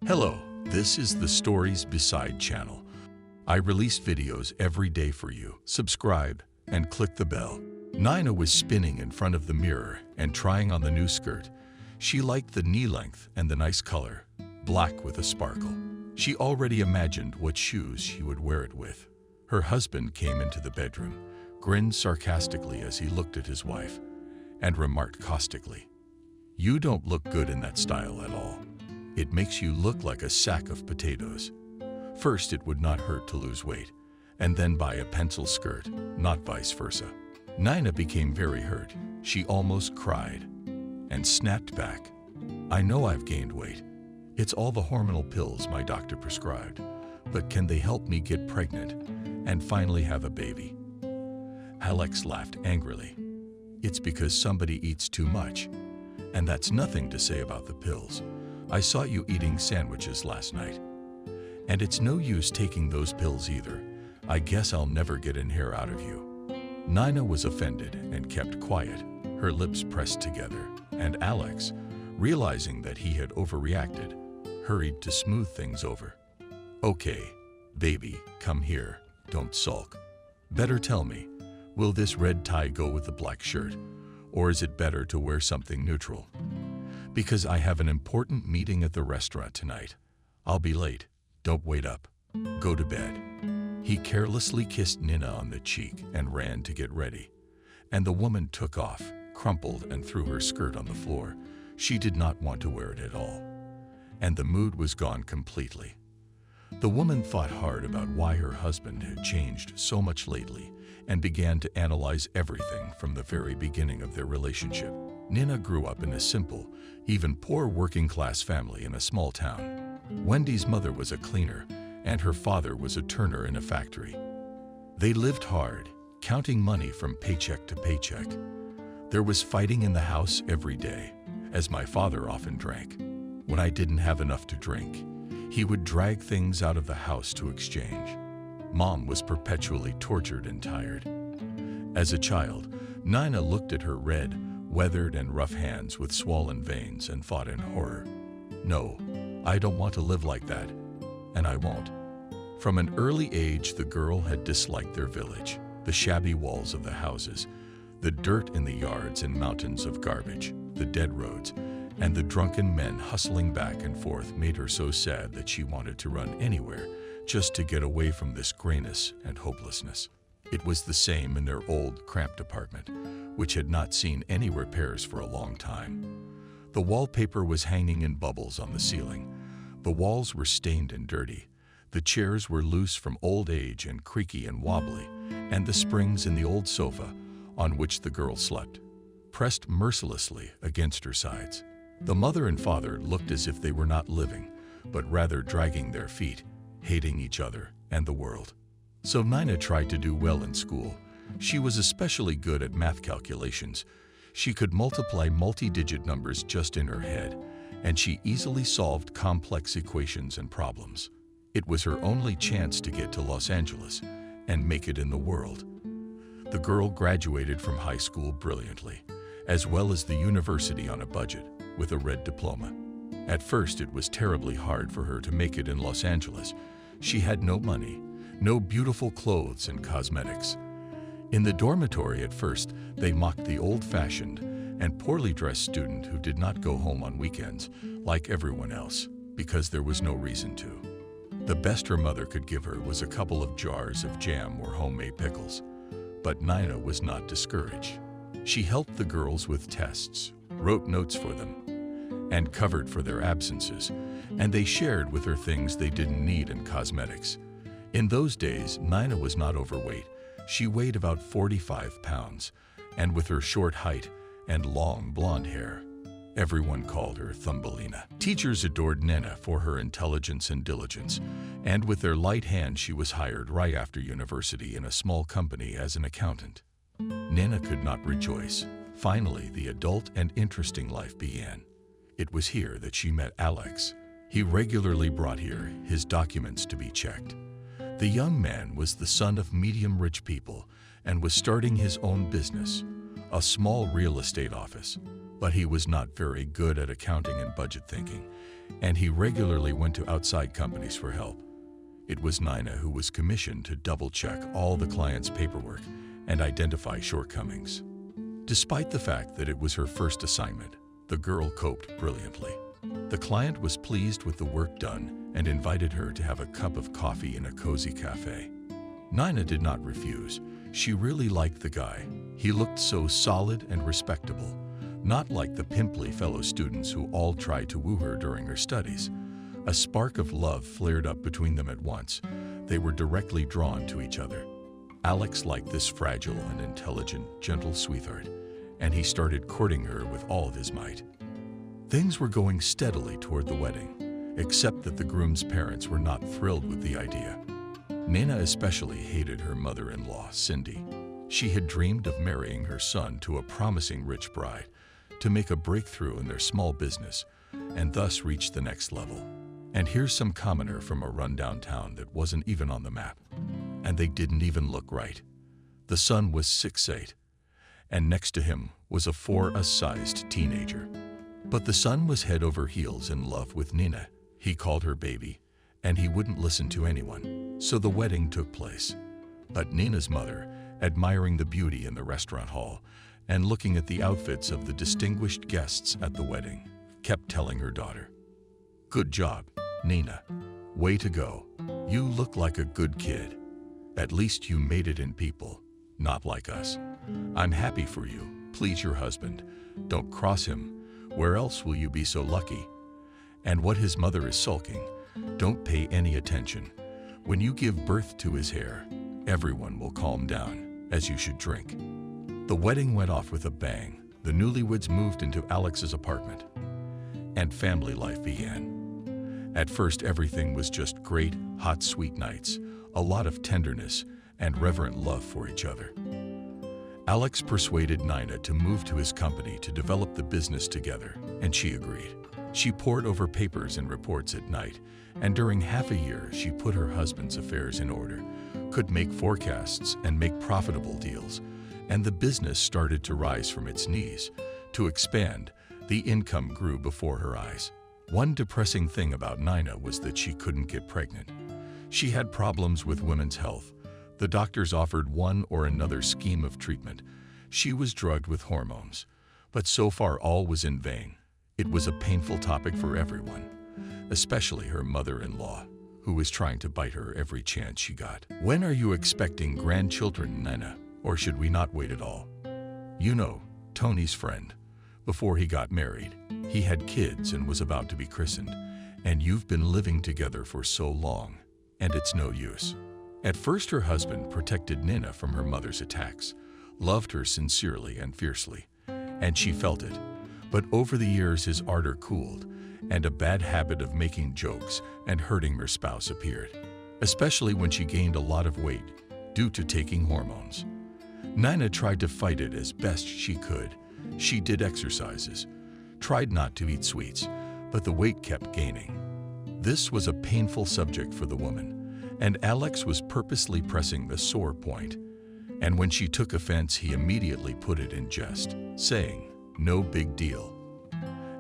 Hello, this is the Stories Beside channel. I release videos every day for you. Subscribe and click the bell. Nina was spinning in front of the mirror and trying on the new skirt. She liked the knee length and the nice color, black with a sparkle. She already imagined what shoes she would wear it with. Her husband came into the bedroom, grinned sarcastically as he looked at his wife, and remarked caustically, "You don't look good in that style at all. It makes you look like a sack of potatoes. First, it would not hurt to lose weight, and then buy a pencil skirt, not vice versa." Nina became very hurt. She almost cried and snapped back, "I know I've gained weight. It's all the hormonal pills my doctor prescribed, but can they help me get pregnant and finally have a baby?" Alex laughed angrily. "It's because somebody eats too much, and that's nothing to say about the pills. I saw you eating sandwiches last night. And it's no use taking those pills either. I guess I'll never get an hair out of you." Nina was offended and kept quiet, her lips pressed together, and Alex, realizing that he had overreacted, hurried to smooth things over. "Okay, baby, come here, don't sulk. Better tell me, will this red tie go with the black shirt, or is it better to wear something neutral? Because I have an important meeting at the restaurant tonight. I'll be late. Don't wait up. Go to bed." He carelessly kissed Nina on the cheek and ran to get ready. And the woman took off, crumpled, and threw her skirt on the floor. She did not want to wear it at all. And the mood was gone completely. The woman thought hard about why her husband had changed so much lately and began to analyze everything from the very beginning of their relationship. Nina grew up in a simple, even poor working-class family in a small town. Wendy's mother was a cleaner, and her father was a turner in a factory. They lived hard, counting money from paycheck to paycheck. There was fighting in the house every day, as my father often drank. When I didn't have enough to drink, he would drag things out of the house to exchange. Mom was perpetually tortured and tired. As a child, Nina looked at her red, weathered and rough hands with swollen veins and thought in horror, "No, I don't want to live like that, and I won't." From an early age, the girl had disliked their village, the shabby walls of the houses, the dirt in the yards and mountains of garbage, the dead roads, and the drunken men hustling back and forth made her so sad that she wanted to run anywhere just to get away from this grayness and hopelessness. It was the same in their old, cramped apartment, which had not seen any repairs for a long time. The wallpaper was hanging in bubbles on the ceiling. The walls were stained and dirty. The chairs were loose from old age and creaky and wobbly, and the springs in the old sofa, on which the girl slept, pressed mercilessly against her sides. The mother and father looked as if they were not living, but rather dragging their feet, hating each other and the world. So Nina tried to do well in school. She was especially good at math calculations. She could multiply multi-digit numbers just in her head, and she easily solved complex equations and problems. It was her only chance to get to Los Angeles and make it in the world. The girl graduated from high school brilliantly, as well as the university on a budget, with a red diploma. At first, it was terribly hard for her to make it in Los Angeles. She had no money, no beautiful clothes and cosmetics. In the dormitory at first, they mocked the old-fashioned and poorly dressed student who did not go home on weekends, like everyone else, because there was no reason to. The best her mother could give her was a couple of jars of jam or homemade pickles. But Nina was not discouraged. She helped the girls with tests, wrote notes for them, and covered for their absences, and they shared with her things they didn't need and cosmetics. In those days, Nina was not overweight. She weighed about 45 pounds, and with her short height and long blonde hair, everyone called her Thumbelina. Teachers adored Nina for her intelligence and diligence, and with their light hand she was hired right after university in a small company as an accountant. Nina could not rejoice. Finally, the adult and interesting life began. It was here that she met Alex. He regularly brought here his documents to be checked. The young man was the son of medium-rich people and was starting his own business, a small real estate office. But he was not very good at accounting and budget thinking, and he regularly went to outside companies for help. It was Nina who was commissioned to double-check all the client's paperwork and identify shortcomings. Despite the fact that it was her first assignment, the girl coped brilliantly. The client was pleased with the work done and invited her to have a cup of coffee in a cozy cafe. Nina did not refuse. She really liked the guy. He looked so solid and respectable, not like the pimply fellow students who all tried to woo her during her studies. A spark of love flared up between them at once. They were directly drawn to each other. Alex liked this fragile and intelligent, gentle sweetheart, and he started courting her with all of his might. Things were going steadily toward the wedding, except that the groom's parents were not thrilled with the idea. Nina especially hated her mother-in-law, Cindy. She had dreamed of marrying her son to a promising rich bride, to make a breakthrough in their small business, and thus reach the next level. And here's some commoner from a rundown town that wasn't even on the map. And they didn't even look right. The son was 6'8", and next to him was a 4-sized teenager. But the son was head over heels in love with Nina. He called her baby, and he wouldn't listen to anyone. So the wedding took place. But Nina's mother, admiring the beauty in the restaurant hall and looking at the outfits of the distinguished guests at the wedding, kept telling her daughter, "Good job, Nina. Way to go. You look like a good kid. At least you made it in people, not like us. I'm happy for you. Please your husband. Don't cross him. Where else will you be so lucky? And what his mother is sulking, don't pay any attention. When you give birth to his hair, everyone will calm down, as you should drink." The wedding went off with a bang. The newlyweds moved into Alex's apartment, and family life began. At first, everything was just great, hot, sweet nights, a lot of tenderness and reverent love for each other. Alex persuaded Nina to move to his company to develop the business together, and she agreed. She pored over papers and reports at night, and during half a year she put her husband's affairs in order, could make forecasts and make profitable deals, and the business started to rise from its knees. To expand, the income grew before her eyes. One depressing thing about Nina was that she couldn't get pregnant. She had problems with women's health. The doctors offered one or another scheme of treatment. She was drugged with hormones. But so far all was in vain. It was a painful topic for everyone, especially her mother-in-law, who was trying to bite her every chance she got. "When are you expecting grandchildren, Nina? Or should we not wait at all? You know, Tony's friend. Before he got married, he had kids and was about to be christened, and you've been living together for so long, and it's no use." At first, her husband protected Nina from her mother's attacks, loved her sincerely and fiercely, and she felt it. But over the years, his ardor cooled, and a bad habit of making jokes and hurting her spouse appeared, especially when she gained a lot of weight due to taking hormones. Nina tried to fight it as best she could. She did exercises, tried not to eat sweets, but the weight kept gaining. This was a painful subject for the woman, and Alex was purposely pressing the sore point. And when she took offense, he immediately put it in jest, saying, "No big deal."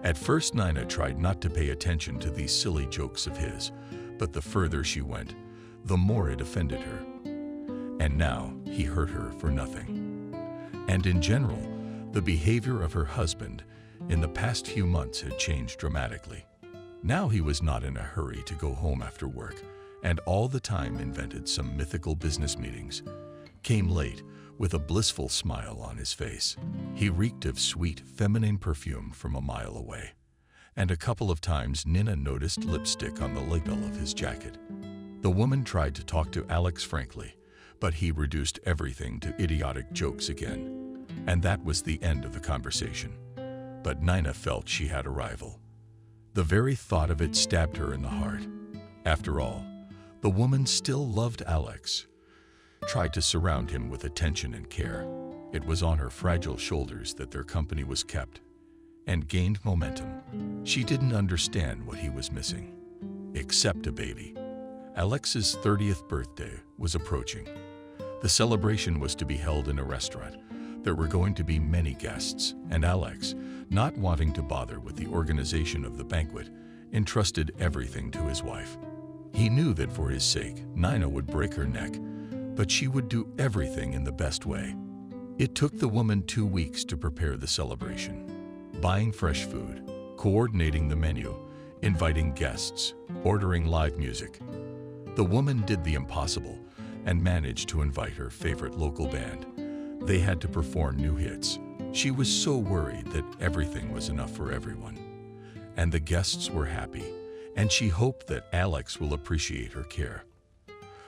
At first, Nina tried not to pay attention to these silly jokes of his, but the further she went, the more it offended her. And now he hurt her for nothing. And in general, the behavior of her husband in the past few months had changed dramatically. Now he was not in a hurry to go home after work, and all the time invented some mythical business meetings, came late with a blissful smile on his face. He reeked of sweet, feminine perfume from a mile away, and a couple of times Nina noticed lipstick on the lapel of his jacket. The woman tried to talk to Alex frankly, but he reduced everything to idiotic jokes again, and that was the end of the conversation. But Nina felt she had a rival. The very thought of it stabbed her in the heart. After all, the woman still loved Alex, tried to surround him with attention and care. It was on her fragile shoulders that their company was kept, and gained momentum. She didn't understand what he was missing, except a baby. Alex's 30th birthday was approaching. The celebration was to be held in a restaurant. There were going to be many guests, and Alex, not wanting to bother with the organization of the banquet, entrusted everything to his wife. He knew that for his sake, Nina would break her neck, but she would do everything in the best way. It took the woman 2 weeks to prepare the celebration. Buying fresh food, coordinating the menu, inviting guests, ordering live music. The woman did the impossible and managed to invite her favorite local band. They had to perform new hits. She was so worried that everything was enough for everyone. And the guests were happy, and she hoped that Alex will appreciate her care.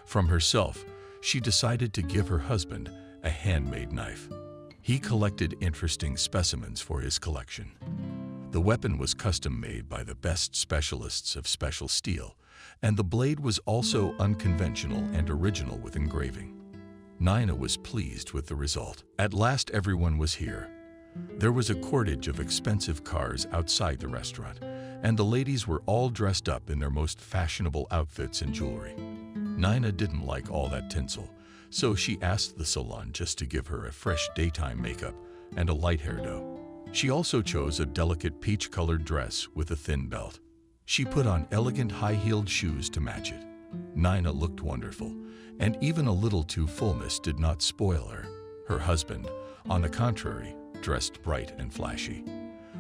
From herself, she decided to give her husband a handmade knife. He collected interesting specimens for his collection. The weapon was custom-made by the best specialists of special steel, and the blade was also unconventional and original with engraving. Nina was pleased with the result. At last everyone was here. There was a cortege of expensive cars outside the restaurant, and the ladies were all dressed up in their most fashionable outfits and jewelry. Nina didn't like all that tinsel, so she asked the salon just to give her a fresh daytime makeup and a light hairdo. She also chose a delicate peach-colored dress with a thin belt. She put on elegant high-heeled shoes to match it. Nina looked wonderful, and even a little too fullness did not spoil her. Her husband, on the contrary, dressed bright and flashy.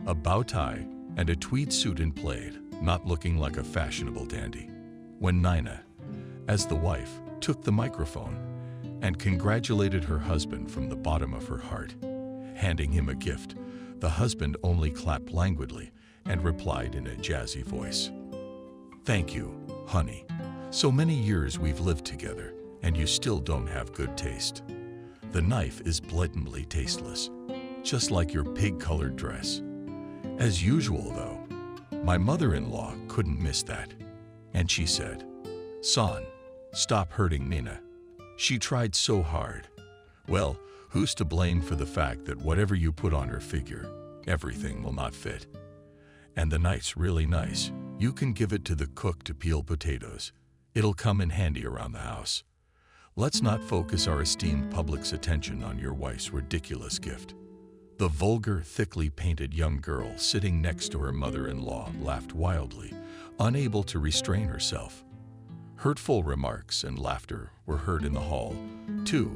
A bow tie and a tweed suit in plaid, not looking like a fashionable dandy. When Nina, as the wife, took the microphone and congratulated her husband from the bottom of her heart, handing him a gift, the husband only clapped languidly and replied in a jazzy voice, "Thank you, honey. So many years we've lived together, and you still don't have good taste. The knife is blatantly tasteless, just like your pig-colored dress." As usual, though, my mother-in-law couldn't miss that, and she said, "Son, stop hurting Nina. She tried so hard." Well, who's to blame for the fact that whatever you put on her figure, everything will not fit? And the knife's really nice. You can give it to the cook to peel potatoes. It'll come in handy around the house. Let's not focus our esteemed public's attention on your wife's ridiculous gift. The vulgar, thickly painted young girl sitting next to her mother-in-law laughed wildly, unable to restrain herself. Hurtful remarks and laughter were heard in the hall, too,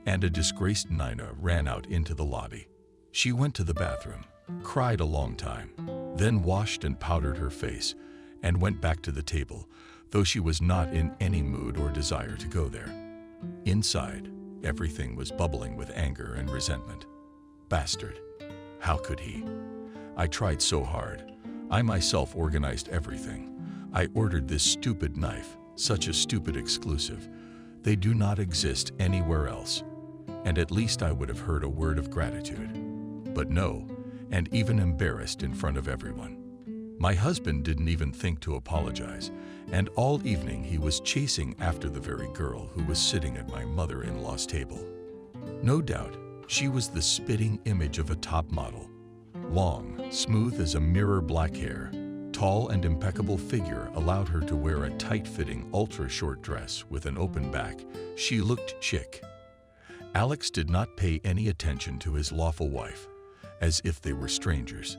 and a disgraced Nina ran out into the lobby. She went to the bathroom, cried a long time, then washed and powdered her face, and went back to the table, though she was not in any mood or desire to go there. Inside, everything was bubbling with anger and resentment. Bastard. How could he? I tried so hard. I myself organized everything. I ordered this stupid knife, such a stupid exclusive. They do not exist anywhere else. And at least I would have heard a word of gratitude. But no, and even embarrassed in front of everyone. My husband didn't even think to apologize, and all evening he was chasing after the very girl who was sitting at my mother-in-law's table. No doubt, she was the spitting image of a top model. Long, smooth as a mirror black hair, tall and impeccable figure allowed her to wear a tight-fitting ultra-short dress with an open back. She looked chic. Alex did not pay any attention to his lawful wife, as if they were strangers.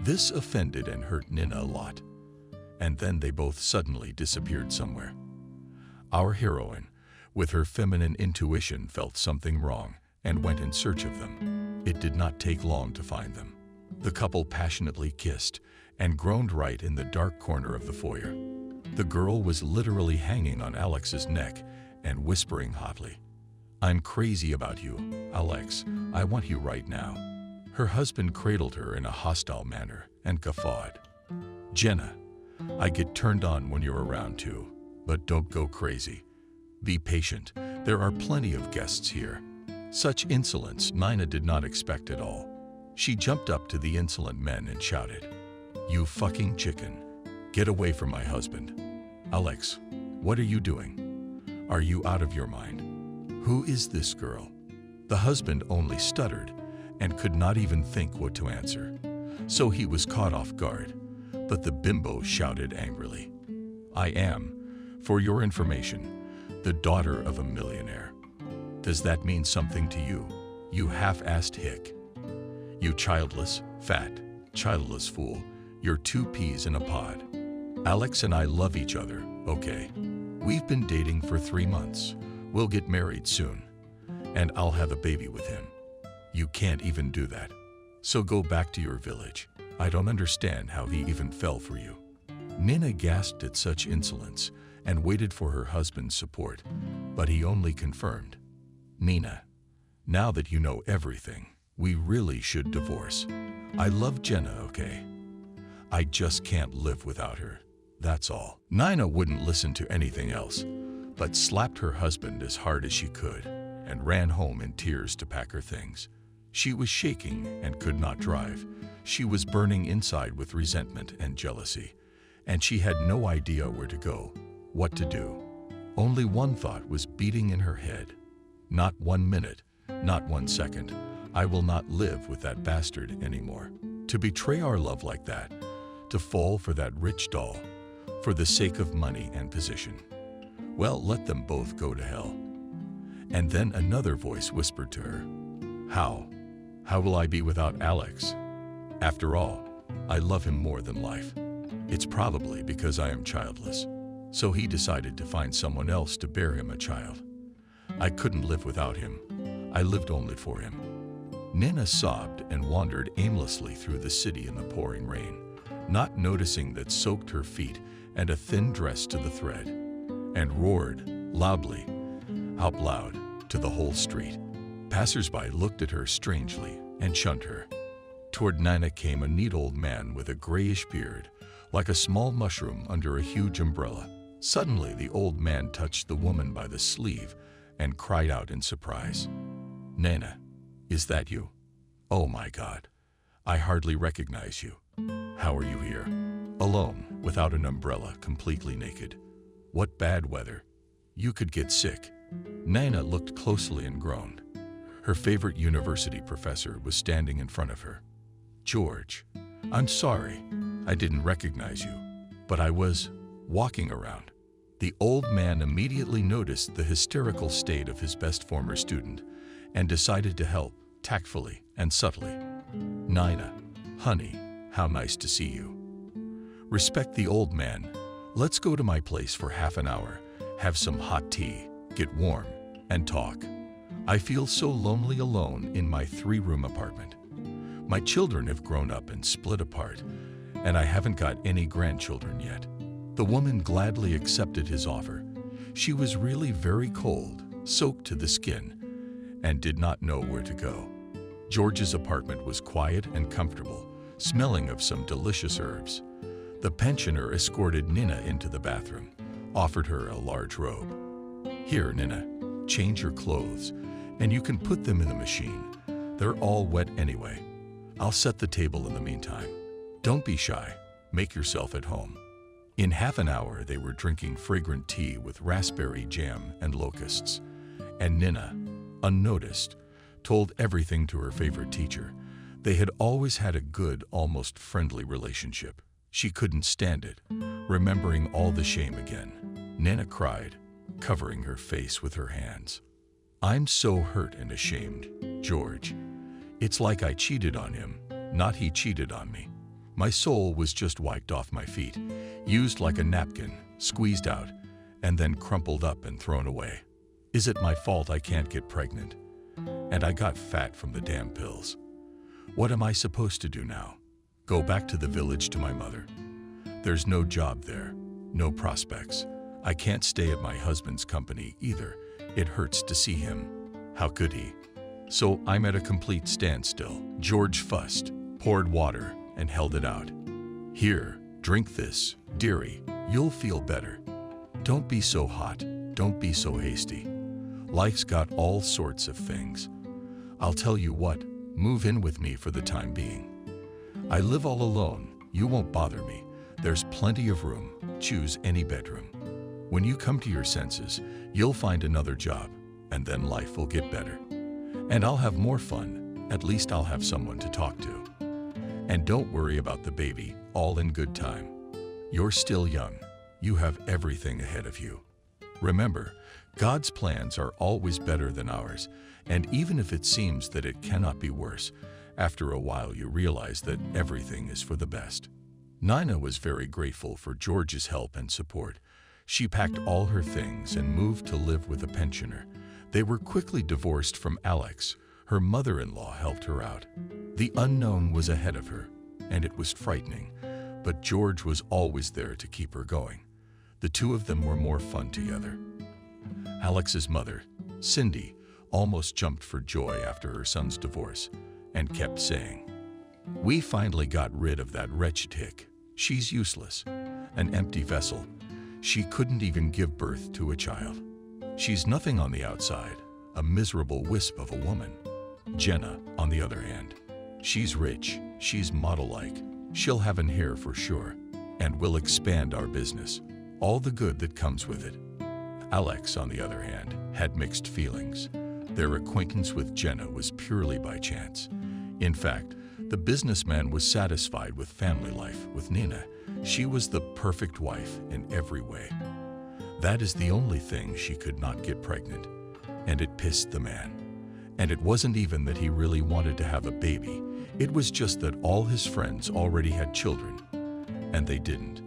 This offended and hurt Nina a lot. And then they both suddenly disappeared somewhere. Our heroine, with her feminine intuition, felt something wrong and went in search of them. It did not take long to find them. The couple passionately kissed and groaned right in the dark corner of the foyer. The girl was literally hanging on Alex's neck and whispering hotly, "I'm crazy about you, Alex. I want you right now." Her husband cradled her in a hostile manner and guffawed. "Jenna, I get turned on when you're around too, but don't go crazy. Be patient. There are plenty of guests here." Such insolence Nina did not expect at all. She jumped up to the insolent men and shouted, "You fucking chicken. Get away from my husband. Alex, what are you doing? Are you out of your mind? Who is this girl?" The husband only stuttered and could not even think what to answer, so he was caught off guard. But the bimbo shouted angrily, "I am, for your information, the daughter of a millionaire. Does that mean something to you, you half-assed hick? You childless, fat, childless fool, you're 2 peas in a pod." Alex and I love each other, okay? We've been dating for 3 months. We'll get married soon. And I'll have a baby with him. You can't even do that. So go back to your village. I don't understand how he even fell for you. Nina gasped at such insolence and waited for her husband's support, but he only confirmed. Nina, now that you know everything, we really should divorce. I love Jenna, okay? I just can't live without her. That's all. Nina wouldn't listen to anything else, but slapped her husband as hard as she could and ran home in tears to pack her things. She was shaking and could not drive. She was burning inside with resentment and jealousy, and she had no idea where to go, what to do. Only one thought was beating in her head. Not 1 minute, not 1 second. I will not live with that bastard anymore. To betray our love like that, to fall for that rich doll, for the sake of money and position. Well, let them both go to hell. And then another voice whispered to her, How? How will I be without Alex? After all, I love him more than life. It's probably because I am childless. So he decided to find someone else to bear him a child. I couldn't live without him. I lived only for him. Nina sobbed and wandered aimlessly through the city in the pouring rain, not noticing that soaked her feet and a thin dress to the thread, and roared loudly, out loud, to the whole street. Passers-by looked at her strangely and shunned her. Toward Nina came a neat old man with a grayish beard, like a small mushroom under a huge umbrella. Suddenly, the old man touched the woman by the sleeve and cried out in surprise, Nina, is that you? Oh my God, I hardly recognize you. How are you here? Alone, without an umbrella, completely naked. What bad weather. You could get sick. Nina looked closely and groaned. Her favorite university professor was standing in front of her. George, I'm sorry, I didn't recognize you, but I was walking around. The old man immediately noticed the hysterical state of his best former student and decided to help, tactfully and subtly. Nina, honey, how nice to see you. Respect the old man. Let's go to my place for half an hour, have some hot tea, get warm, and talk. I feel so lonely alone in my 3-room apartment. My children have grown up and split apart, and I haven't got any grandchildren yet. The woman gladly accepted his offer. She was really very cold, soaked to the skin, and did not know where to go. George's apartment was quiet and comfortable, smelling of some delicious herbs. The pensioner escorted Nina into the bathroom, offered her a large robe. Here, Nina, change your clothes, and you can put them in the machine. They're all wet anyway. I'll set the table in the meantime. Don't be shy. Make yourself at home. In half an hour, they were drinking fragrant tea with raspberry jam and locusts, and Nina, unnoticed, told everything to her favorite teacher. They had always had a good, almost friendly relationship. She couldn't stand it, remembering all the shame again. Nina cried, covering her face with her hands. I'm so hurt and ashamed, George. It's like I cheated on him, not he cheated on me. My soul was just wiped off my feet, used like a napkin, squeezed out, and then crumpled up and thrown away. Is it my fault I can't get pregnant? And I got fat from the damn pills. What am I supposed to do now? Go back to the village to my mother? There's no job there, no prospects. I can't stay at my husband's company either. It hurts to see him. How could he? So I'm at a complete standstill. George fussed, poured water, and held it out. Here, drink this, dearie. You'll feel better. Don't be so hot. Don't be so hasty. Life's got all sorts of things. I'll tell you what, move in with me for the time being. I live all alone. You won't bother me. There's plenty of room. Choose any bedroom. When you come to your senses, you'll find another job, and then life will get better. And I'll have more fun. At least I'll have someone to talk to. And don't worry about the baby, all in good time. You're still young. You have everything ahead of you. Remember, God's plans are always better than ours, and even if it seems that it cannot be worse, after a while you realize that everything is for the best. Nina was very grateful for George's help and support. She packed all her things and moved to live with a pensioner. They were quickly divorced from Alex. Her mother-in-law helped her out. The unknown was ahead of her, and it was frightening, but George was always there to keep her going. The two of them were more fun together. Alex's mother, Cindy, almost jumped for joy after her son's divorce and kept saying, "We finally got rid of that wretched hick. She's useless, an empty vessel. She couldn't even give birth to a child. She's nothing on the outside, a miserable wisp of a woman." Jenna, on the other hand, she's rich, she's model-like, she'll have an heir for sure, and will expand our business, all the good that comes with it. Alex, on the other hand, had mixed feelings. Their acquaintance with Jenna was purely by chance. In fact, the businessman was satisfied with family life with Nina. She was the perfect wife in every way. That is the only thing she could not get pregnant, and it pissed the man. And it wasn't even that he really wanted to have a baby. It was just that all his friends already had children, and they didn't.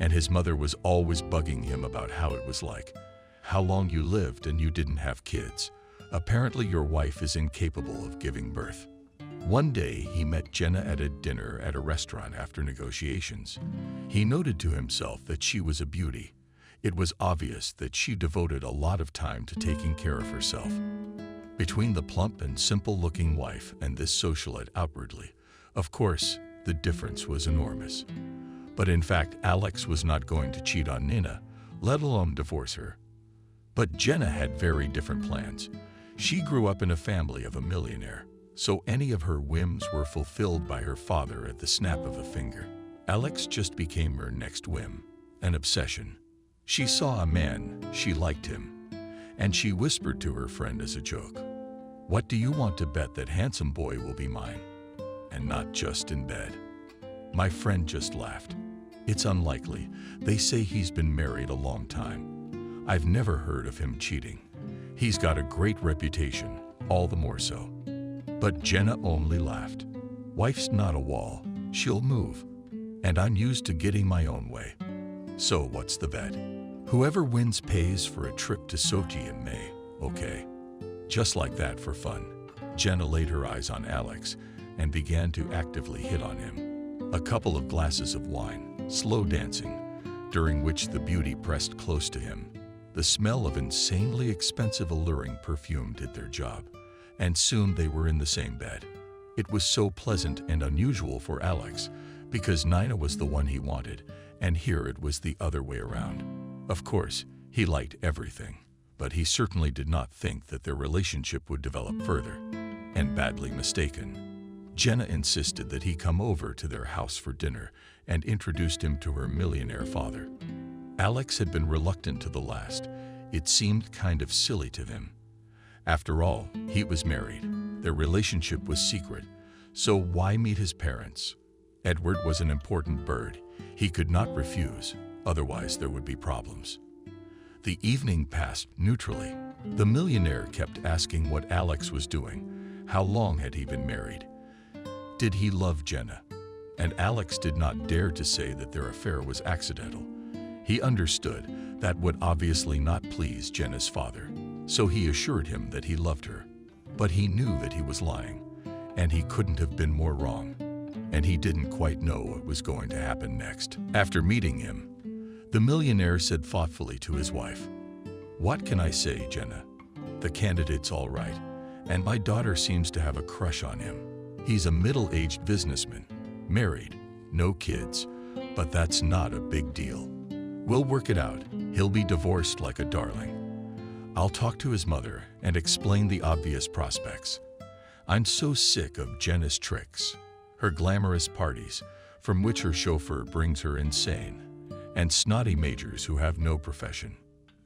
And his mother was always bugging him about how it was like, how long you lived and you didn't have kids. Apparently your wife is incapable of giving birth. One day, he met Jenna at a dinner at a restaurant after negotiations. He noted to himself that she was a beauty. It was obvious that she devoted a lot of time to taking care of herself. Between the plump and simple-looking wife and this socialite outwardly, of course, the difference was enormous. But in fact, Alex was not going to cheat on Nina, let alone divorce her. But Jenna had very different plans. She grew up in a family of a millionaire, so any of her whims were fulfilled by her father at the snap of a finger. Alex just became her next whim, an obsession. She saw a man, she liked him, and she whispered to her friend as a joke, "What do you want to bet that handsome boy will be mine? And not just in bed." My friend just laughed. "It's unlikely. They say he's been married a long time. I've never heard of him cheating. He's got a great reputation, all the more so." But Jenna only laughed. "Wife's not a wall. She'll move. And I'm used to getting my own way. So what's the bet? Whoever wins pays for a trip to Sochi in May, okay?" Just like that for fun, Jenna laid her eyes on Alex and began to actively hit on him. A couple of glasses of wine, slow dancing, during which the beauty pressed close to him. The smell of insanely expensive alluring perfume did their job, and soon they were in the same bed. It was so pleasant and unusual for Alex, because Nina was the one he wanted, and here it was the other way around. Of course, he liked everything, but he certainly did not think that their relationship would develop further, and badly mistaken. Jenna insisted that he come over to their house for dinner and introduced him to her millionaire father. Alex had been reluctant to the last. It seemed kind of silly to him. After all, he was married. Their relationship was secret, so why meet his parents? Edward was an important bird. He could not refuse, otherwise there would be problems. The evening passed neutrally. The millionaire kept asking what Alex was doing. How long had he been married? Did he love Jenna? And Alex did not dare to say that their affair was accidental. He understood that would obviously not please Jenna's father, so he assured him that he loved her. But he knew that he was lying, and he couldn't have been more wrong. And he didn't quite know what was going to happen next. After meeting him, the millionaire said thoughtfully to his wife, "What can I say, Jenna? The candidate's all right, and my daughter seems to have a crush on him. He's a middle-aged businessman, married, no kids, but that's not a big deal. We'll work it out. He'll be divorced like a darling. I'll talk to his mother and explain the obvious prospects. I'm so sick of Jenna's tricks, her glamorous parties, from which her chauffeur brings her insane, and snotty majors who have no profession.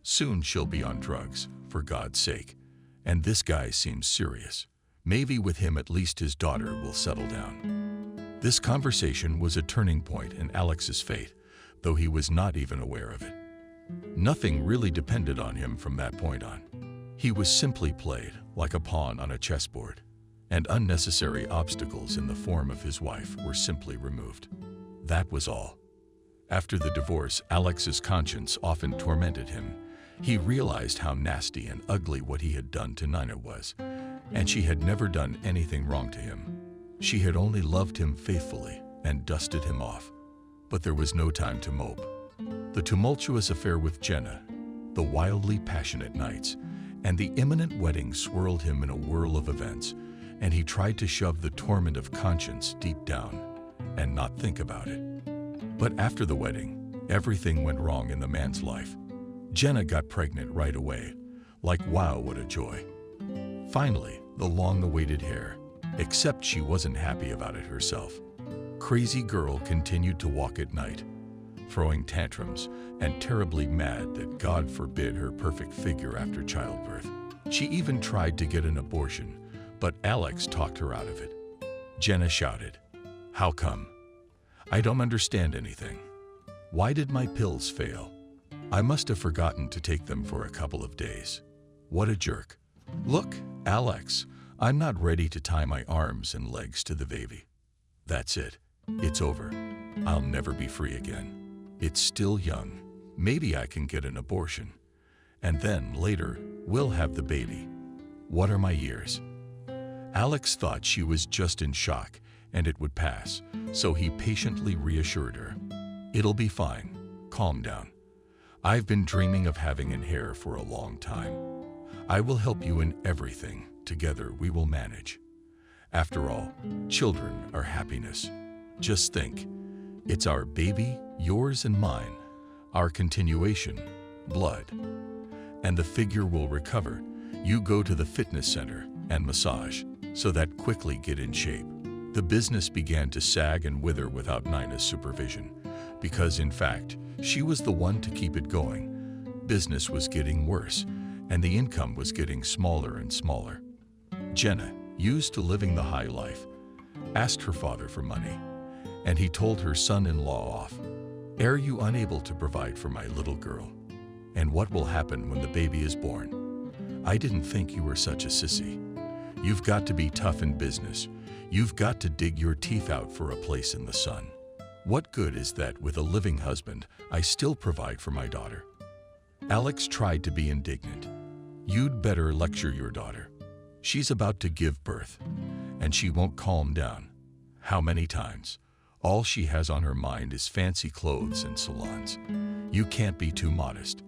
Soon she'll be on drugs, for God's sake. And this guy seems serious. Maybe with him at least his daughter will settle down." This conversation was a turning point in Alex's fate, though he was not even aware of it. Nothing really depended on him from that point on. He was simply played like a pawn on a chessboard, and unnecessary obstacles in the form of his wife were simply removed. That was all. After the divorce, Alex's conscience often tormented him. He realized how nasty and ugly what he had done to Nina was, and she had never done anything wrong to him. She had only loved him faithfully and dusted him off. But there was no time to mope. The tumultuous affair with Jenna, the wildly passionate nights, and the imminent wedding swirled him in a whirl of events, and he tried to shove the torment of conscience deep down and not think about it. But after the wedding, everything went wrong in the man's life. Jenna got pregnant right away. Like, wow, what a joy. Finally, the long-awaited heir, except she wasn't happy about it herself. Crazy girl continued to walk at night, throwing tantrums and terribly mad that God forbid her perfect figure after childbirth. She even tried to get an abortion, but Alex talked her out of it. Jenna shouted, "How come? I don't understand anything. Why did my pills fail? I must have forgotten to take them for a couple of days. What a jerk. Look, Alex, I'm not ready to tie my arms and legs to the baby. That's it. It's over. I'll never be free again. It's still young. Maybe I can get an abortion. And then later, we'll have the baby. What are my years?" Alex thought she was just in shock and it would pass, so he patiently reassured her. "It'll be fine. Calm down. I've been dreaming of having an heir for a long time. I will help you in everything. Together we will manage. After all, children are happiness. Just think, it's our baby, yours and mine, our continuation, blood. And the figure will recover. You go to the fitness center and massage, so that quickly get in shape." The business began to sag and wither without Nina's supervision, because in fact, she was the one to keep it going. Business was getting worse, and the income was getting smaller and smaller. Jenna, used to living the high life, asked her father for money, and he told her son-in-law off. "Are you unable to provide for my little girl? And what will happen when the baby is born? I didn't think you were such a sissy. You've got to be tough in business. You've got to dig your teeth out for a place in the sun. What good is that with a living husband, I still provide for my daughter?" Alex tried to be indignant. "You'd better lecture your daughter. She's about to give birth, and she won't calm down. How many times? All she has on her mind is fancy clothes and salons. You can't be too modest.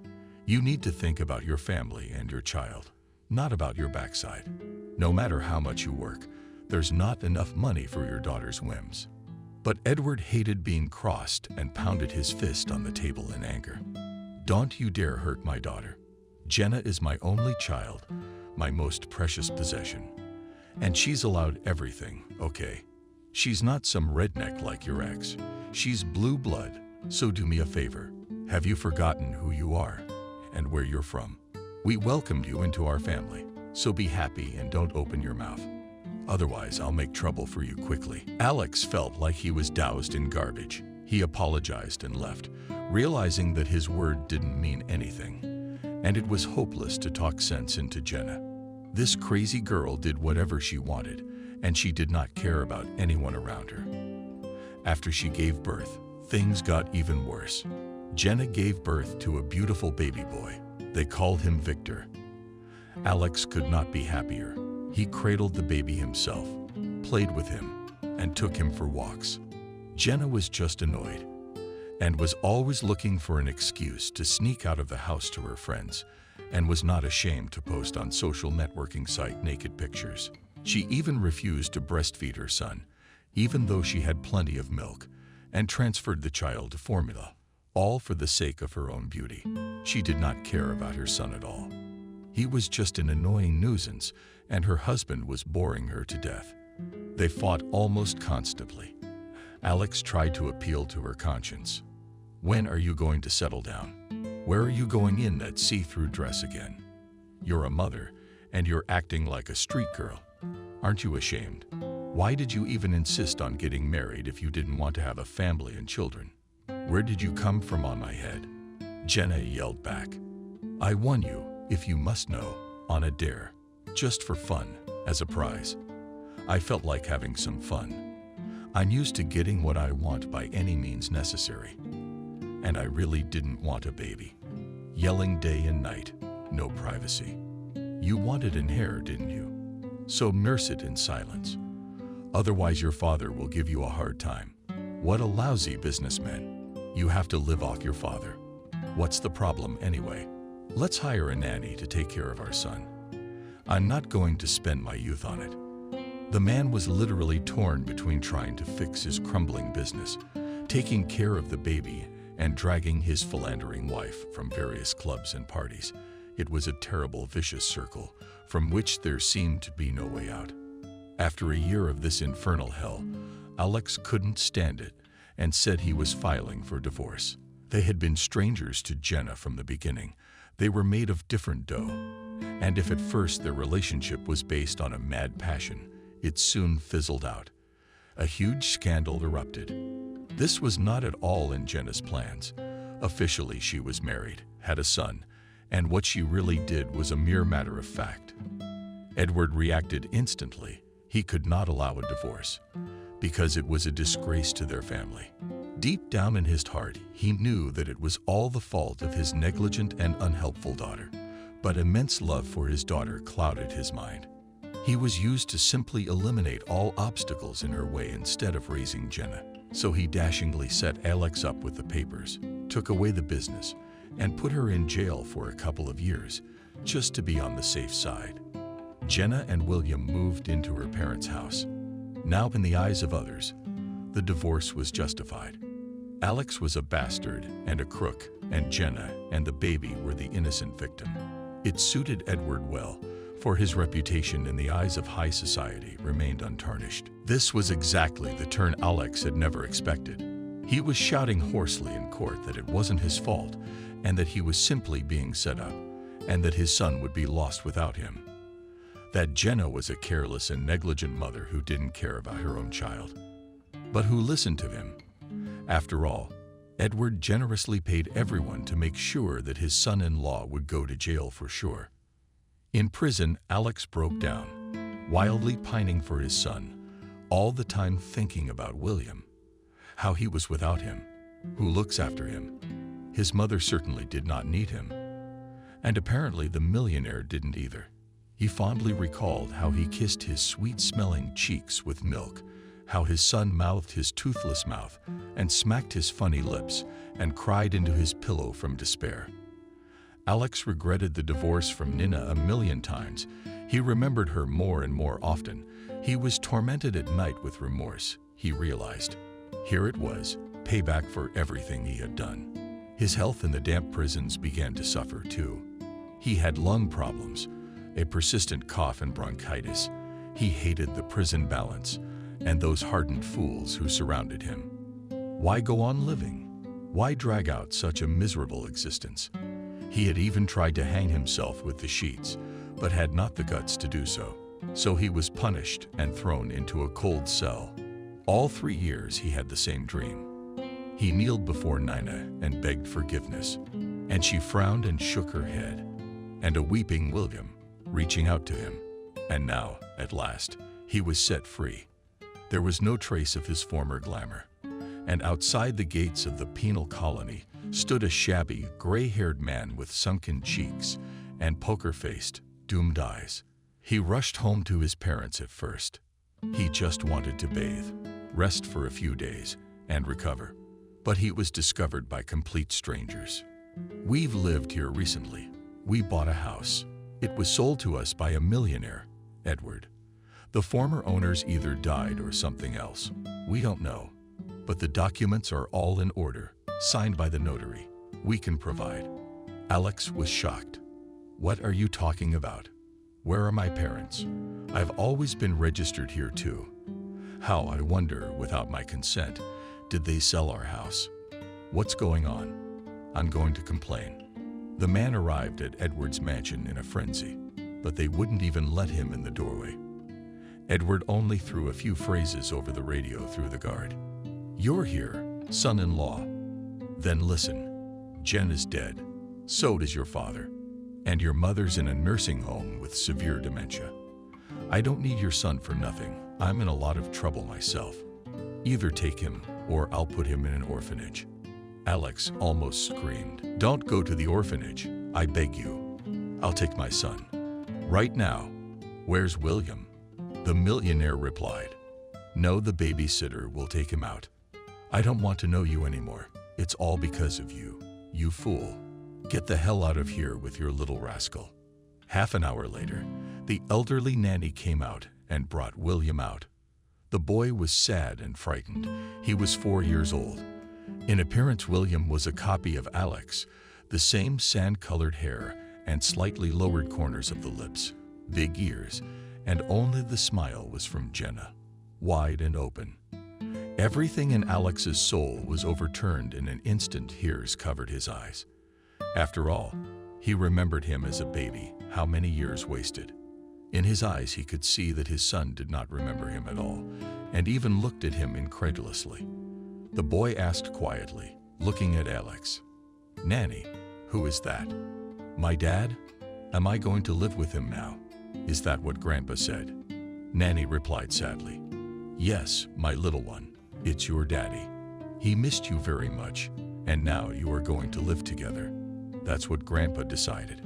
You need to think about your family and your child, not about your backside. No matter how much you work, there's not enough money for your daughter's whims." But Edward hated being crossed and pounded his fist on the table in anger. "Don't you dare hurt my daughter. Jenna is my only child, my most precious possession. And she's allowed everything, okay? She's not some redneck like your ex. She's blue blood, so do me a favor. Have you forgotten who you are and where you're from? We welcomed you into our family, so be happy and don't open your mouth. Otherwise, I'll make trouble for you quickly." Alex felt like he was doused in garbage. He apologized and left, realizing that his word didn't mean anything, and it was hopeless to talk sense into Jenna. This crazy girl did whatever she wanted, and she did not care about anyone around her. After she gave birth, things got even worse. Jenna gave birth to a beautiful baby boy. They called him Victor. Alex could not be happier. He cradled the baby himself, played with him, and took him for walks. Jenna was just annoyed and was always looking for an excuse to sneak out of the house to her friends, and was not ashamed to post on social networking site naked pictures. She even refused to breastfeed her son, even though she had plenty of milk, and transferred the child to formula, all for the sake of her own beauty. She did not care about her son at all. He was just an annoying nuisance, and her husband was boring her to death. They fought almost constantly. Alex tried to appeal to her conscience. "When are you going to settle down? Where are you going in that see-through dress again? You're a mother, and you're acting like a street girl. Aren't you ashamed? Why did you even insist on getting married if you didn't want to have a family and children? Where did you come from on my head?" Jenna yelled back. "I won you, if you must know, on a dare. Just for fun, as a prize. I felt like having some fun. I'm used to getting what I want by any means necessary. And I really didn't want a baby. Yelling day and night, no privacy. You wanted an heir, didn't you? So nurse it in silence. Otherwise your father will give you a hard time. What a lousy businessman. You have to live off your father. What's the problem anyway? Let's hire a nanny to take care of our son. I'm not going to spend my youth on it. The man was literally torn between trying to fix his crumbling business, taking care of the baby, and dragging his philandering wife from various clubs and parties. It was a terrible, vicious circle from which there seemed to be no way out. After a year of this infernal hell, Alex couldn't stand it and said he was filing for divorce. They had been strangers to Jenna from the beginning. They were made of different dough, and if at first their relationship was based on a mad passion, it soon fizzled out. A huge scandal erupted. This was not at all in Jenna's plans. Officially, she was married, had a son, and what she really did was a mere matter of fact. Edward reacted instantly. He could not allow a divorce, because it was a disgrace to their family. Deep down in his heart, he knew that it was all the fault of his negligent and unhelpful daughter, but immense love for his daughter clouded his mind. He was used to simply eliminate all obstacles in her way instead of raising Jenna. So he dashingly set Alex up with the papers, took away the business, and put her in jail for a couple of years, just to be on the safe side. Jenna and William moved into her parents' house. Now, in the eyes of others, the divorce was justified. Alex was a bastard and a crook, and Jenna and the baby were the innocent victim. It suited Edward well, for his reputation in the eyes of high society remained untarnished. This was exactly the turn Alex had never expected. He was shouting hoarsely in court that it wasn't his fault, and that he was simply being set up, and that his son would be lost without him. That Jenna was a careless and negligent mother who didn't care about her own child, but who listened to him. After all, Edward generously paid everyone to make sure that his son-in-law would go to jail for sure. In prison, Alex broke down, wildly pining for his son, all the time thinking about William, how he was without him, who looks after him. His mother certainly did not need him, and apparently the millionaire didn't either. He fondly recalled how he kissed his sweet-smelling cheeks with milk, how his son mouthed his toothless mouth and smacked his funny lips and cried into his pillow from despair. Alex regretted the divorce from Nina a million times. He remembered her more and more often. He was tormented at night with remorse. He realized, here it was, payback for everything he had done. His health in the damp prisons began to suffer too. He had lung problems, a persistent cough and bronchitis. He hated the prison balance and those hardened fools who surrounded him. Why go on living? Why drag out such a miserable existence? He had even tried to hang himself with the sheets, but had not the guts to do so. So he was punished and thrown into a cold cell. All 3 years he had the same dream. He kneeled before Nina and begged forgiveness, and she frowned and shook her head. And a weeping William, reaching out to him. And now, at last, he was set free. There was no trace of his former glamour. And outside the gates of the penal colony stood a shabby, gray-haired man with sunken cheeks and poker-faced, doomed eyes. He rushed home to his parents at first. He just wanted to bathe, rest for a few days, and recover. But he was discovered by complete strangers. We've lived here recently. We bought a house. It was sold to us by a millionaire, Edward. The former owners either died or something else. We don't know. But the documents are all in order, signed by the notary. We can provide. Alex was shocked. What are you talking about? Where are my parents? I've always been registered here too. How, I wonder, without my consent, did they sell our house? What's going on? I'm going to complain. The man arrived at Edward's mansion in a frenzy, but they wouldn't even let him in the doorway. Edward only threw a few phrases over the radio through the guard. You're here, son-in-law. Then listen. Jen is dead. So does your father. And your mother's in a nursing home with severe dementia. I don't need your son for nothing. I'm in a lot of trouble myself. Either take him or I'll put him in an orphanage." Alex almost screamed. "Don't go to the orphanage, I beg you. I'll take my son. Right now." "Where's William?" the millionaire replied. "No, the babysitter will take him out. I don't want to know you anymore. It's all because of you. You fool. Get the hell out of here with your little rascal." Half an hour later, the elderly nanny came out and brought William out. The boy was sad and frightened. He was 4 years old. In appearance, William was a copy of Alex, the same sand-colored hair and slightly lowered corners of the lips, big ears, and only the smile was from Jenna, wide and open. Everything in Alex's soul was overturned in an instant. Tears covered his eyes. After all, he remembered him as a baby, how many years wasted. In his eyes he could see that his son did not remember him at all, and even looked at him incredulously. The boy asked quietly, looking at Alex, "Nanny, who is that?" "My dad? Am I going to live with him now? Is that what Grandpa said?" Nanny replied sadly, "Yes, my little one, it's your daddy. He missed you very much, and now you are going to live together. That's what Grandpa decided."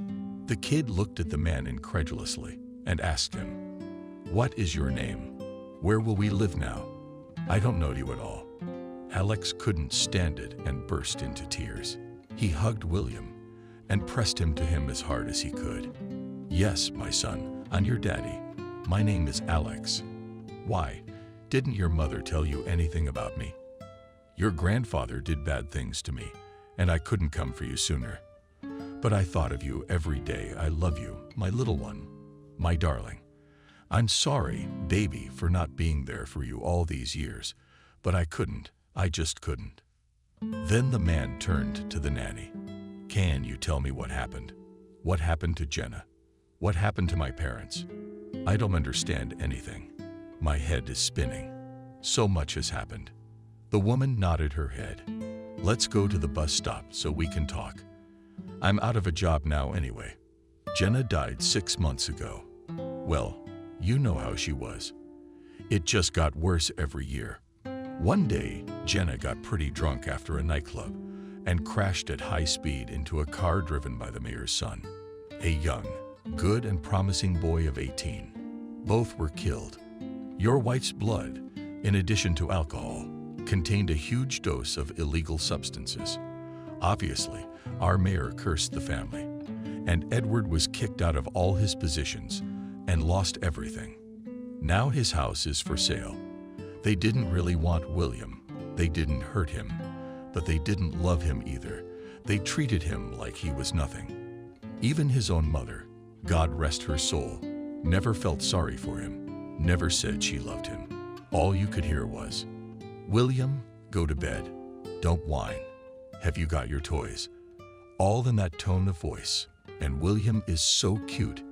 The kid looked at the man incredulously and asked him, "What is your name? Where will we live now? I don't know you at all." Alex couldn't stand it and burst into tears. He hugged William and pressed him to him as hard as he could. "Yes, my son, I'm your daddy. My name is Alex. Why, didn't your mother tell you anything about me? Your grandfather did bad things to me, and I couldn't come for you sooner. But I thought of you every day. I love you, my little one, my darling. I'm sorry, baby, for not being there for you all these years, but I couldn't. I just couldn't." Then the man turned to the nanny. "Can you tell me what happened? What happened to Jenna? What happened to my parents? I don't understand anything. My head is spinning. So much has happened." The woman nodded her head. "Let's go to the bus stop so we can talk. I'm out of a job now anyway. Jenna died 6 months ago. Well, you know how she was. It just got worse every year. One day, Jenna got pretty drunk after a nightclub and crashed at high speed into a car driven by the mayor's son, a young, good and promising boy of 18. Both were killed. Your wife's blood, in addition to alcohol, contained a huge dose of illegal substances. Obviously, our mayor cursed the family, and Edward was kicked out of all his positions and lost everything. Now his house is for sale. They didn't really want William. They didn't hurt him, but they didn't love him either. They treated him like he was nothing. Even his own mother, God rest her soul, never felt sorry for him, never said she loved him. All you could hear was, 'William, go to bed. Don't whine. Have you got your toys?' All in that tone of voice. And William is so cute.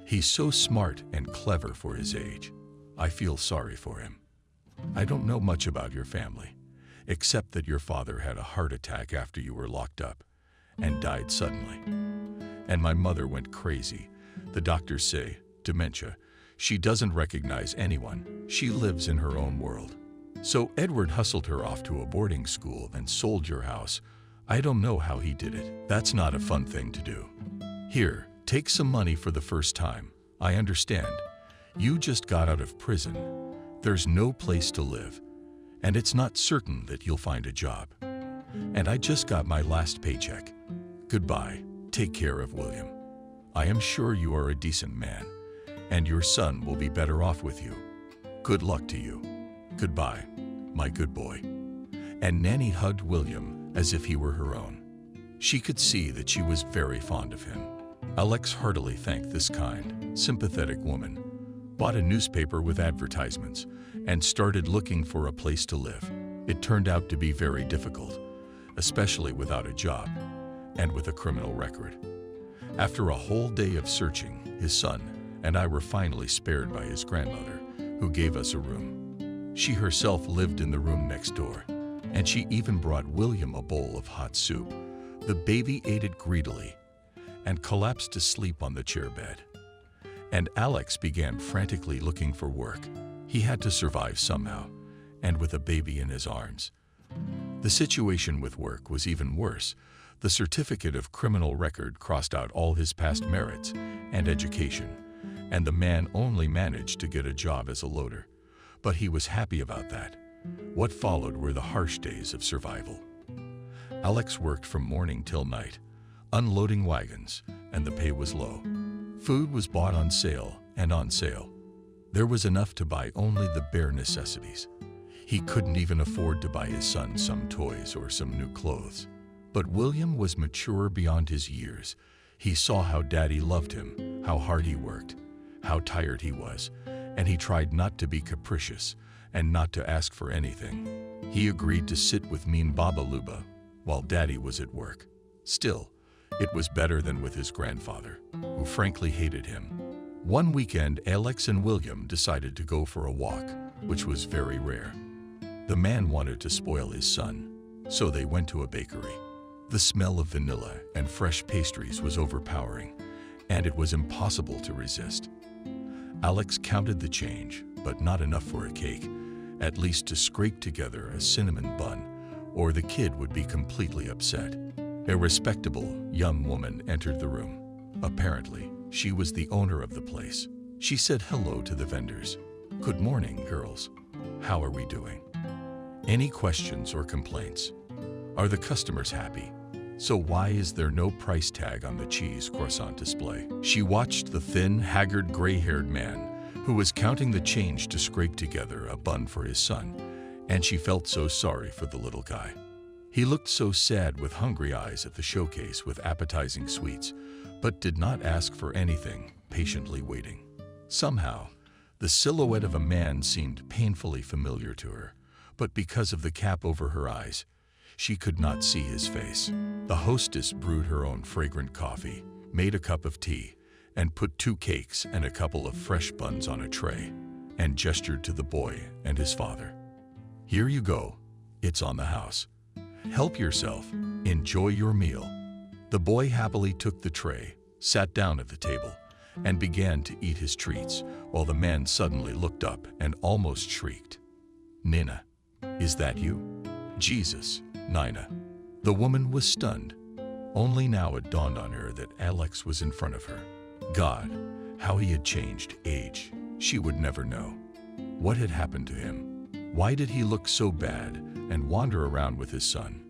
He's so smart and clever for his age. I feel sorry for him. I don't know much about your family, except that your father had a heart attack after you were locked up and died suddenly. And my mother went crazy. The doctors say dementia. She doesn't recognize anyone. She lives in her own world. So Edward hustled her off to a boarding school and sold your house. I don't know how he did it. That's not a fun thing to do. Here, take some money for the first time. I understand. You just got out of prison. There's no place to live, and it's not certain that you'll find a job. And I just got my last paycheck. Goodbye. Take care of William. I am sure you are a decent man, and your son will be better off with you. Good luck to you. Goodbye, my good boy." And Nanny hugged William as if he were her own. She could see that she was very fond of him. Alex heartily thanked this kind, sympathetic woman, bought a newspaper with advertisements, and started looking for a place to live. It turned out to be very difficult, especially without a job and with a criminal record. After a whole day of searching, his son and I were finally spared by his grandmother, who gave us a room. She herself lived in the room next door, and she even brought William a bowl of hot soup. The baby ate it greedily and collapsed to sleep on the chair bed. And Alex began frantically looking for work. He had to survive somehow, and with a baby in his arms. The situation with work was even worse. The certificate of criminal record crossed out all his past merits and education, and the man only managed to get a job as a loader. But he was happy about that. What followed were the harsh days of survival. Alex worked from morning till night, unloading wagons, and the pay was low. Food was bought on sale and on sale. There was enough to buy only the bare necessities. He couldn't even afford to buy his son some toys or some new clothes. But William was mature beyond his years. He saw how Daddy loved him, how hard he worked, how tired he was, and he tried not to be capricious and not to ask for anything. He agreed to sit with mean Baba Luba while Daddy was at work. Still, it was better than with his grandfather, who frankly hated him. One weekend, Alex and William decided to go for a walk, which was very rare. The man wanted to spoil his son, so they went to a bakery. The smell of vanilla and fresh pastries was overpowering, and it was impossible to resist. Alex counted the change, but not enough for a cake, at least to scrape together a cinnamon bun, or the kid would be completely upset. A respectable young woman entered the room. Apparently, she was the owner of the place. She said hello to the vendors. "Good morning, girls. How are we doing? Any questions or complaints? Are the customers happy? So why is there no price tag on the cheese croissant display?" She watched the thin, haggard, gray-haired man who was counting the change to scrape together a bun for his son, and she felt so sorry for the little guy. He looked so sad with hungry eyes at the showcase with appetizing sweets, but did not ask for anything, patiently waiting. Somehow, the silhouette of a man seemed painfully familiar to her, but because of the cap over her eyes, she could not see his face. The hostess brewed her own fragrant coffee, made a cup of tea, and put 2 cakes and a couple of fresh buns on a tray, and gestured to the boy and his father. "Here you go. It's on the house. Help yourself. Enjoy your meal." The boy happily took the tray, sat down at the table, and began to eat his treats, while the man suddenly looked up and almost shrieked. "Nina, is that you?" "Jesus, Nina." The woman was stunned. Only now it dawned on her that Alex was in front of her. God, how he had changed, age. She would never know. What had happened to him? Why did he look so bad and wander around with his son?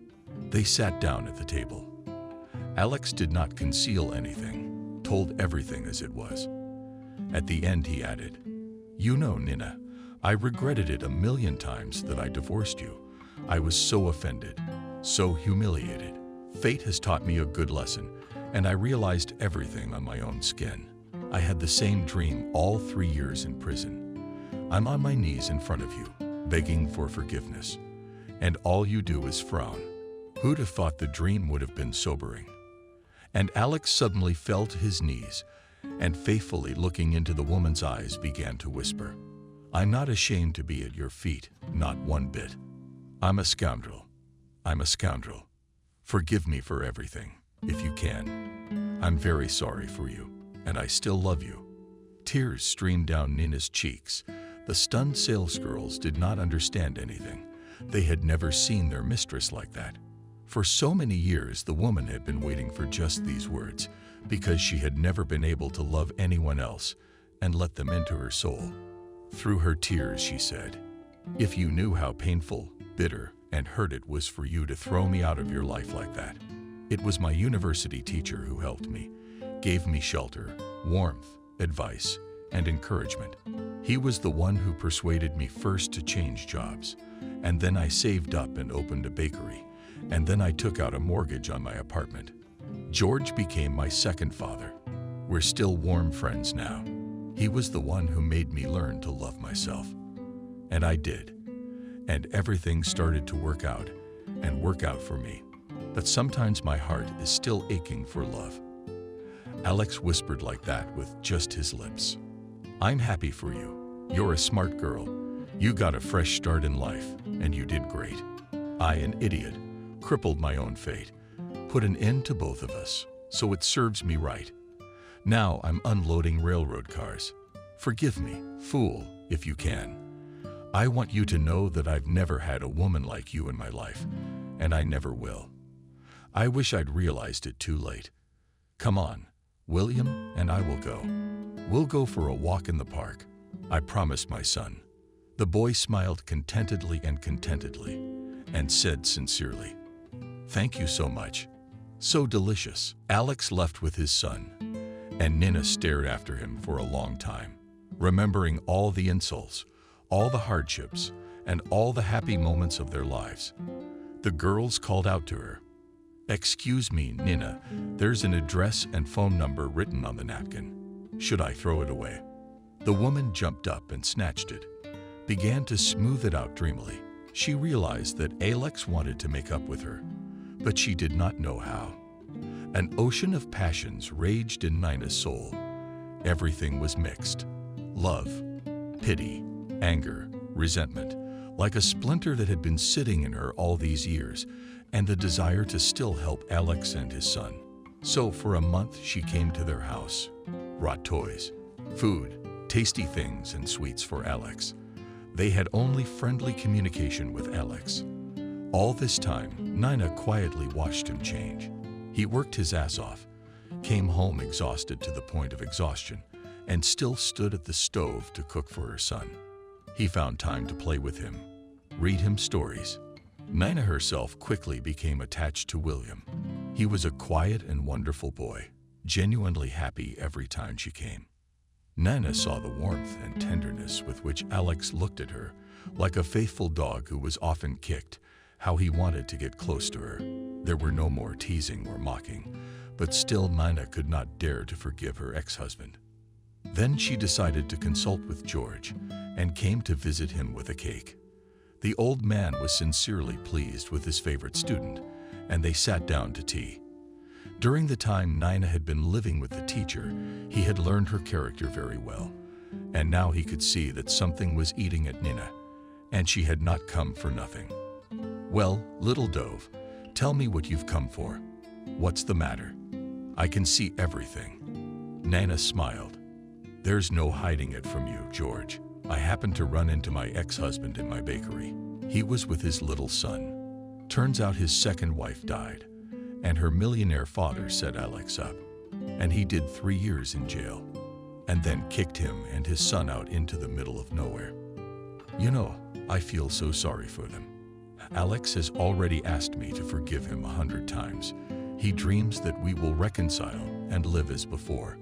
They sat down at the table. Alex did not conceal anything, told everything as it was. At the end he added, "You know, Nina, I regretted it a million times that I divorced you. I was so offended, so humiliated. Fate has taught me a good lesson, and I realized everything on my own skin. I had the same dream all 3 years in prison. I'm on my knees in front of you, begging for forgiveness, and all you do is frown. Who'd have thought the dream would have been sobering?" And Alex suddenly fell to his knees, and faithfully looking into the woman's eyes began to whisper, "I'm not ashamed to be at your feet, not one bit. I'm a scoundrel. I'm a scoundrel. Forgive me for everything, if you can. I'm very sorry for you, and I still love you." Tears streamed down Nina's cheeks. The stunned salesgirls did not understand anything. They had never seen their mistress like that. For so many years, the woman had been waiting for just these words, because she had never been able to love anyone else and let them into her soul. Through her tears, she said, "If you knew how painful, bitter, and hurt it was for you to throw me out of your life like that. It was my university teacher who helped me, gave me shelter, warmth, advice, and encouragement. He was the one who persuaded me first to change jobs, and then I saved up and opened a bakery, and then I took out a mortgage on my apartment. George became my second father. We're still warm friends now. He was the one who made me learn to love myself. And I did. And everything started to work out for me. But sometimes my heart is still aching for love." Alex whispered like that with just his lips. "I'm happy for you. You're a smart girl. You got a fresh start in life, and you did great. I, an idiot, crippled my own fate, put an end to both of us, so it serves me right. Now I'm unloading railroad cars. Forgive me, fool, if you can. I want you to know that I've never had a woman like you in my life, and I never will. I wish I'd realized it too late. Come on, William and I will go. We'll go for a walk in the park. I promised my son." The boy smiled contentedly and said sincerely, "Thank you so much. So delicious." Alex left with his son, and Nina stared after him for a long time, remembering all the insults, all the hardships, and all the happy moments of their lives. The girls called out to her, "Excuse me, Nina, there's an address and phone number written on the napkin. Should I throw it away?" The woman jumped up and snatched it, began to smooth it out dreamily. She realized that Alex wanted to make up with her, but she did not know how. An ocean of passions raged in Nina's soul. Everything was mixed. Love, pity, anger, resentment, like a splinter that had been sitting in her all these years, and the desire to still help Alex and his son. So for a month she came to their house, brought toys, food, tasty things and sweets for Alex. They had only friendly communication with Alex. All this time, Nina quietly watched him change. He worked his ass off, came home exhausted to the point of exhaustion, and still stood at the stove to cook for her son. He found time to play with him, read him stories. Nina herself quickly became attached to William. He was a quiet and wonderful boy, genuinely happy every time she came. Nina saw the warmth and tenderness with which Alex looked at her, like a faithful dog who was often kicked, how he wanted to get close to her. There were no more teasing or mocking, but still Nina could not dare to forgive her ex-husband. Then she decided to consult with George and came to visit him with a cake. The old man was sincerely pleased with his favorite student, and they sat down to tea. During the time Nina had been living with the teacher, he had learned her character very well, and now he could see that something was eating at Nina, and she had not come for nothing. "Well, little dove, tell me what you've come for. What's the matter? I can see everything." Nina smiled. "There's no hiding it from you, George. I happened to run into my ex-husband in my bakery. He was with his little son. Turns out his second wife died, and her millionaire father set Alex up, and he did 3 years in jail, and then kicked him and his son out into the middle of nowhere. You know, I feel so sorry for them. Alex has already asked me to forgive him 100 times. He dreams that we will reconcile and live as before.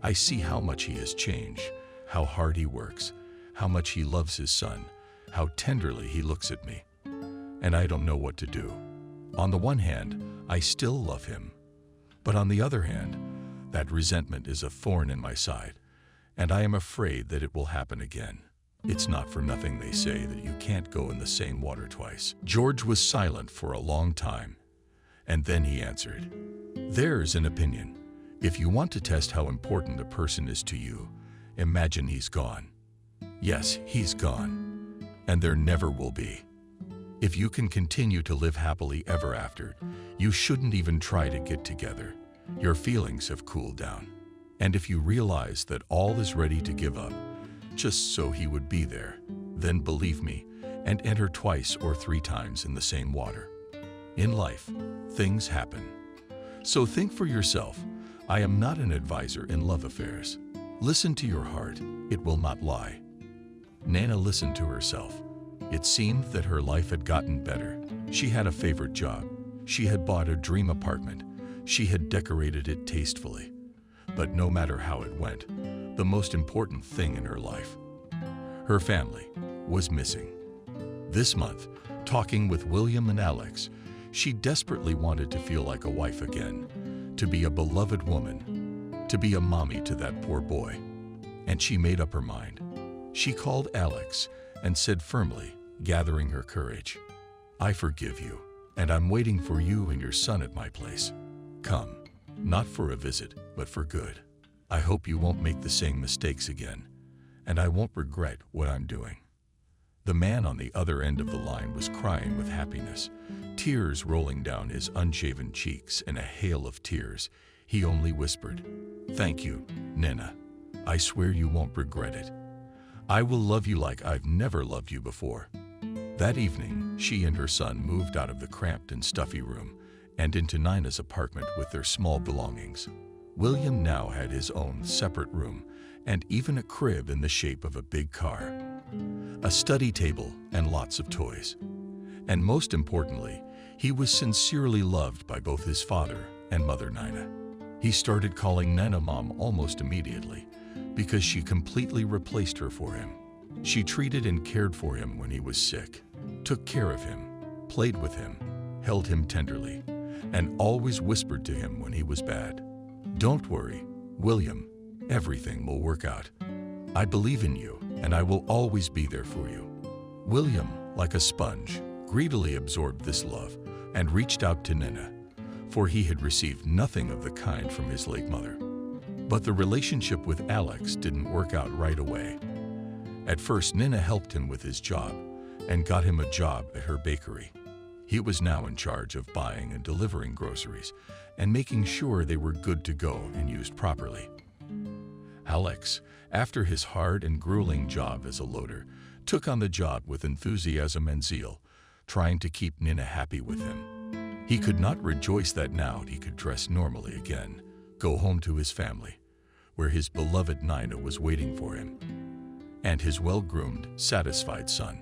I see how much he has changed, how hard he works, how much he loves his son, how tenderly he looks at me. And I don't know what to do. On the one hand, I still love him. But on the other hand, that resentment is a thorn in my side, and I am afraid that it will happen again. It's not for nothing they say that you can't go in the same water twice." George was silent for a long time, and then he answered, "There's an opinion. If you want to test how important a person is to you, imagine he's gone. Yes, he's gone, and there never will be. If you can continue to live happily ever after, you shouldn't even try to get together. Your feelings have cooled down. And if you realize that all is ready to give up, just so he would be there, then believe me, and enter 2 or 3 times in the same water. In life, things happen. So think for yourself. I am not an advisor in love affairs. Listen to your heart, it will not lie." Nina listened to herself. It seemed that her life had gotten better. She had a favorite job. She had bought a dream apartment. She had decorated it tastefully. But no matter how it went, the most important thing in her life, her family, was missing. This month, talking with William and Alex, she desperately wanted to feel like a wife again, to be a beloved woman, to be a mommy to that poor boy. And she made up her mind. She called Alex and said firmly, gathering her courage, "I forgive you, and I'm waiting for you and your son at my place. Come, not for a visit, but for good. I hope you won't make the same mistakes again, and I won't regret what I'm doing." The man on the other end of the line was crying with happiness, tears rolling down his unshaven cheeks in a hail of tears. He only whispered, "Thank you, Nina. I swear you won't regret it. I will love you like I've never loved you before." That evening, she and her son moved out of the cramped and stuffy room and into Nina's apartment with their small belongings. William now had his own separate room and even a crib in the shape of a big car, a study table, and lots of toys. And most importantly, he was sincerely loved by both his father and mother Nina. He started calling Nina Mom almost immediately because she completely replaced her for him. She treated and cared for him when he was sick, took care of him, played with him, held him tenderly, and always whispered to him when he was bad. "Don't worry, William, everything will work out. I believe in you, and I will always be there for you." William, like a sponge, greedily absorbed this love and reached out to Nina, for he had received nothing of the kind from his late mother. But the relationship with Alex didn't work out right away. At first, Nina helped him with his job and got him a job at her bakery. He was now in charge of buying and delivering groceries and making sure they were good to go and used properly. Alex, after his hard and grueling job as a loader, took on the job with enthusiasm and zeal, trying to keep Nina happy with him. He could not rejoice that now he could dress normally again, go home to his family, where his beloved Nina was waiting for him, and his well-groomed, satisfied son.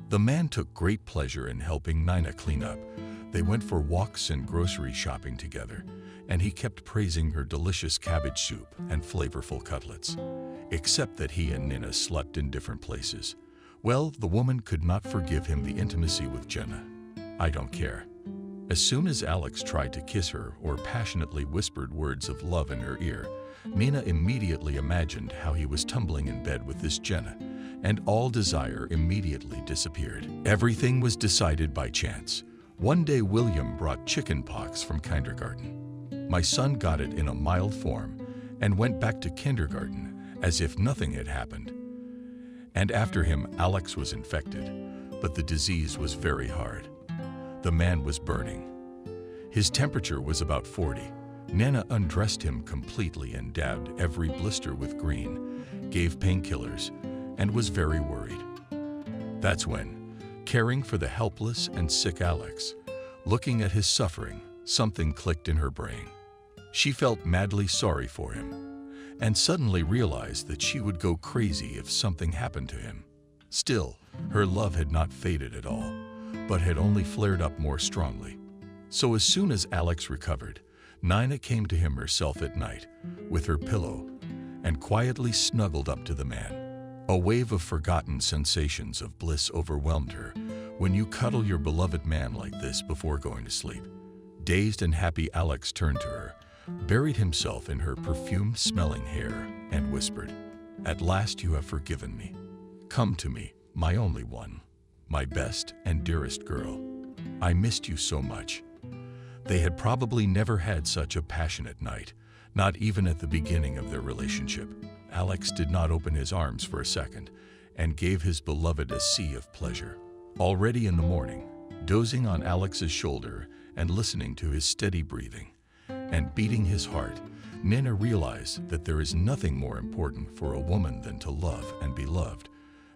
The man took great pleasure in helping Nina clean up. They went for walks and grocery shopping together, and he kept praising her delicious cabbage soup and flavorful cutlets. Except that he and Nina slept in different places. Well, the woman could not forgive him the intimacy with Jenna. "I don't care." As soon as Alex tried to kiss her or passionately whispered words of love in her ear, Nina immediately imagined how he was tumbling in bed with this Jenna, and all desire immediately disappeared. Everything was decided by chance. One day William brought chicken pox from kindergarten. My son got it in a mild form and went back to kindergarten as if nothing had happened. And after him, Alex was infected, but the disease was very hard. The man was burning. His temperature was about 40. Nana undressed him completely and dabbed every blister with green, gave painkillers, and was very worried. That's when, caring for the helpless and sick Alex, looking at his suffering, something clicked in her brain. She felt madly sorry for him, and suddenly realized that she would go crazy if something happened to him. Still, her love had not faded at all, but had only flared up more strongly. So as soon as Alex recovered, Nina came to him herself at night with her pillow and quietly snuggled up to the man. A wave of forgotten sensations of bliss overwhelmed her when you cuddle your beloved man like this before going to sleep. Dazed and happy, Alex turned to her, buried himself in her perfume-smelling hair, and whispered, "At last you have forgiven me. Come to me, my only one, my best and dearest girl. I missed you so much." They had probably never had such a passionate night, not even at the beginning of their relationship. Alex did not open his arms for a second and gave his beloved a sea of pleasure. Already in the morning, dozing on Alex's shoulder and listening to his steady breathing and beating his heart, Nina realized that there is nothing more important for a woman than to love and be loved.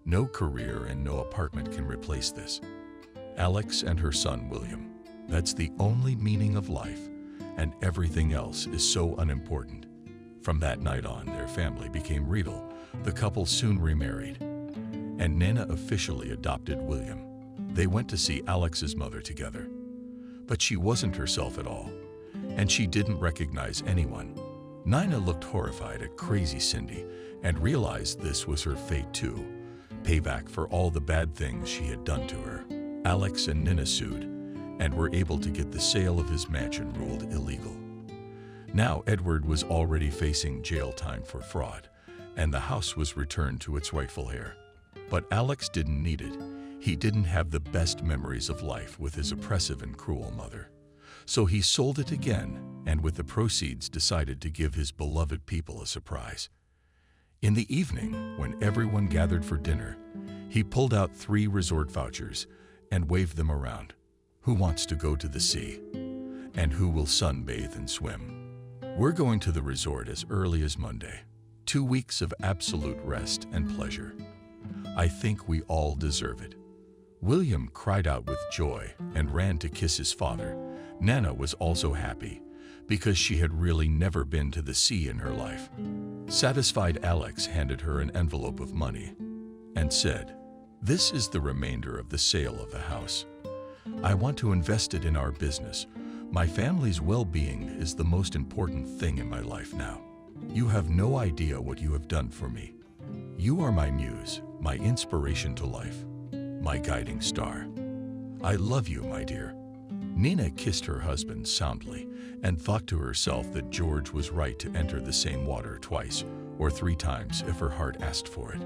No career and no apartment can replace this. Alex and her son William. That's the only meaning of life, and everything else is so unimportant. From that night on, their family became real. The couple soon remarried, and Nina officially adopted William. They went to see Alex's mother together. But she wasn't herself at all, and she didn't recognize anyone. Nina looked horrified at crazy Cindy and realized this was her fate too, payback for all the bad things she had done to her. Alex and Nina sued and were able to get the sale of his mansion ruled illegal. Now Edward was already facing jail time for fraud, and the house was returned to its rightful heir. But Alex didn't need it. He didn't have the best memories of life with his oppressive and cruel mother. So he sold it again, and with the proceeds decided to give his beloved people a surprise. In the evening, when everyone gathered for dinner, he pulled out 3 resort vouchers and waved them around. Who wants to go to the sea? And who will sunbathe and swim? We're going to the resort as early as Monday. 2 weeks of absolute rest and pleasure. I think we all deserve it." William cried out with joy and ran to kiss his father. Nana was also happy because she had really never been to the sea in her life. Satisfied, Alex handed her an envelope of money and said, "This is the remainder of the sale of the house. I want to invest it in our business. My family's well-being is the most important thing in my life now. You have no idea what you have done for me. You are my muse, my inspiration to life, my guiding star. I love you, my dear." Nina kissed her husband soundly and thought to herself that George was right to enter the same water twice or 3 times if her heart asked for it.